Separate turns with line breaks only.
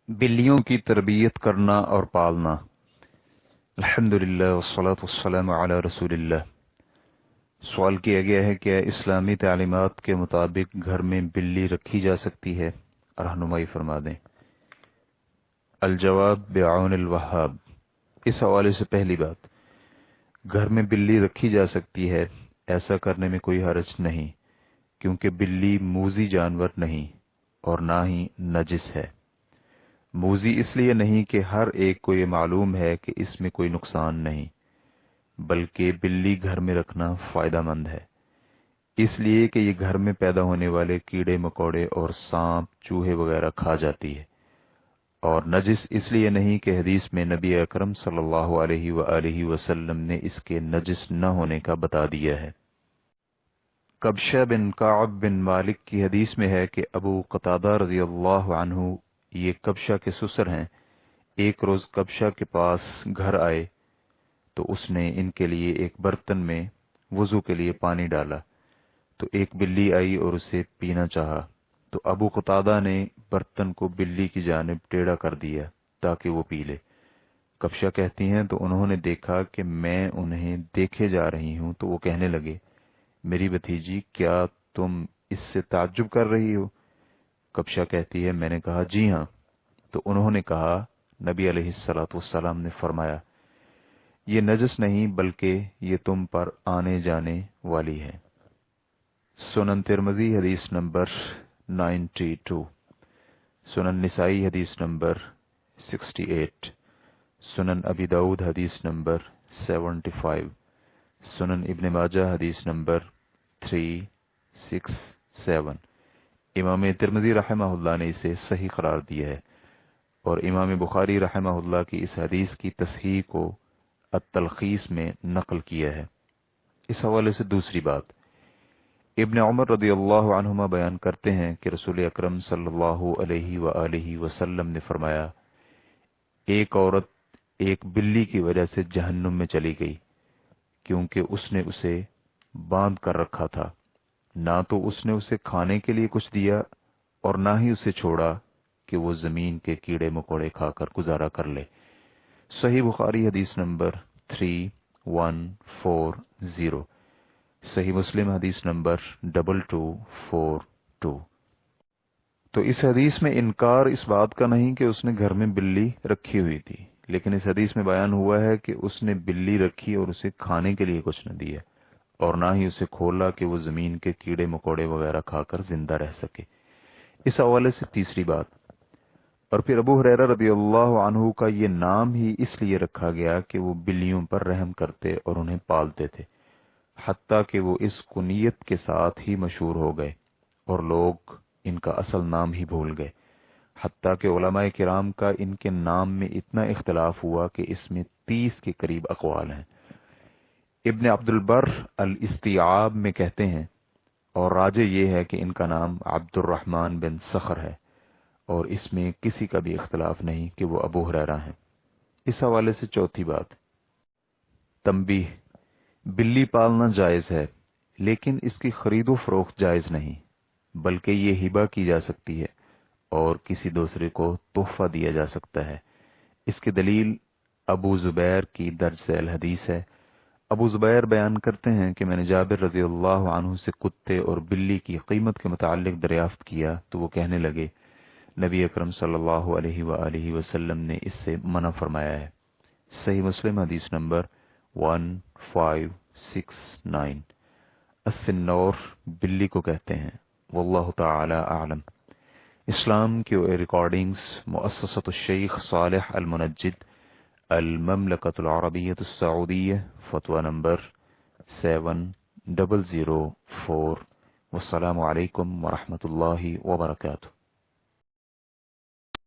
बिल्लियों की तरबियत करना और पालना। अल्हम्दुलिल्लाह वस्सलातु वस्सलामु अला रसूलिल्लाह। सवाल किया गया है क्या इस्लामी तालीमात के मुताबिक घर में बिल्ली रखी जा सकती है? रहनुमाई फरमा दें। अल-जवाब बिआउन अल-वहाब। इस हवाले से पहली बात, घर में बिल्ली रखी जा सकती है, ऐसा करने में कोई हर्ज नहीं, क्योंकि बिल्ली मूजी जानवर नहीं और ना ही नजिस है। मूजी इसलिए नहीं कि हर एक को ये मालूम है कि इसमें कोई नुकसान नहीं, बल्कि बिल्ली घर में रखना फायदा मंद है, इसलिए कि ये घर में पैदा होने वाले कीड़े मकोड़े और सांप चूहे वगैरह खा जाती है। और नजिस इसलिए नहीं कि हदीस में नबी अकरम सल्लल्लाहु अलैहि वसल्लम ने इसके नजिस न होने का बता दिया है। कबशा बिन काब बिन मालिक की हदीस में है कि अबू कतादा रज़ी अल्लाह अन्हु, ये कबशा के ससुर हैं, एक रोज कबशा के पास घर आए तो उसने इनके लिए एक बर्तन में वुजू के लिए पानी डाला, तो एक बिल्ली आई और उसे पीना चाहा, तो अबू कतादा ने बर्तन को बिल्ली की जानिब टेढ़ा कर दिया ताकि वो पी ले। कबशा कहती हैं तो उन्होंने देखा कि मैं उन्हें देखे जा रही हूं, तो वो कहने लगे, मेरी भतीजी, क्या तुम इससे ताज्जुब कर रही हो? कबशा कहती है, मैंने कहा जी हां। तो उन्होंने कहा, नबी अलैहिस्सलातु वस्सलाम ने फरमाया, ये नजस नहीं बल्कि ये तुम पर आने जाने वाली है। सुनन तिरमिज़ी हदीस नंबर 92, सुनन निसाई हदीस नंबर 68, सुनन अबी दाऊद हदीस नंबर 75, सुनन इब्न माजा हदीस नंबर 367। इमाम तिरमिज़ी रहमहुल्लाह ने इसे सही करार दिया है और इमाम बुखारी रहमहुल्लाह की इस हदीस की तस्हीह को अत-तलखीस में नकल किया है। इस हवाले से दूसरी बात, इब्न उमर रदियल्लाहु अन्हुमा बयान करते हैं कि रसूल अकरम सल्लल्लाहु अलैहि वसल्लम ने फरमाया, एक औरत एक बिल्ली की वजह से जहन्नुम में चली गई, क्योंकि उसने उसे बांध कर रखा था, ना तो उसने उसे खाने के लिए कुछ दिया और ना ही उसे छोड़ा कि वो जमीन के कीड़े मकोड़े खाकर गुजारा कर ले। सही बुखारी हदीस नंबर 3140, सही मुस्लिम हदीस नंबर 2242। तो इस हदीस में इनकार इस बात का नहीं कि उसने घर में बिल्ली रखी हुई थी, लेकिन इस हदीस में बयान हुआ है कि उसने बिल्ली रखी और उसे खाने के लिए कुछ न दिया और ना ही उसे खोला कि वो जमीन के कीड़े मकोड़े वगैरह खाकर जिंदा रह सके। इस हवाले से तीसरी बात, और फिर अबू हुरैरा रदियल्लाहु अन्हु का ये नाम ही इसलिए रखा गया कि वो बिल्लियों पर रहम करते और उन्हें पालते थे, हत्ता कि वो इस कुनियत के साथ ही मशहूर हो गए और लोग इनका असल नाम ही भूल गए, हत्ता कि उलमाए किराम का इनके नाम में इतना इख्तिलाफ हुआ कि इसमें 30 के करीब अक़वाल हैं। इब्न अब्दुल बर अल इस्तिआब में कहते हैं, और राजे ये है कि इनका नाम अब्दुर्रहमान बिन सखर है और इसमें किसी का भी इख्तिलाफ नहीं कि वो अबू हुरैरा हैं। इस हवाले से चौथी बात, तंबीह, बिल्ली पालना जायज है, लेकिन इसकी खरीदो फरोख्त जायज नहीं, बल्कि ये हिबा की जा सकती है और किसी दूसरे को तोहफा दिया जा सकता है। इसकी दलील अबू जुबैर की दर्ज अल हदीस है। अबू जुबैर बयान करते हैं कि मैंने जाबिर रज़ियल्लाहु अन्हु से कुत्ते और बिल्ली की कीमत के मुतालिक दरियाफ्त किया, तो वो कहने लगे, नबी अकरम सल्लल्लाहु अलैहि वसल्लम ने इससे मना फरमाया है। सही मुस्लिम हदीस नंबर 1569। अस्सिन्नौर बिल्ली को कहते हैं। वल्लाहु ताला आलम। इस्लाम की रिकॉर्डिंग्स मुअस्ससतुश शेख सालेह अल मुनज्जिद अल ममलकतुल अरबिय्यतुस सऊदिय्यह, फतवा नंबर 7004। वस्सलामु अलैकुम व रहमतुल्लाहि व बरकातुहू।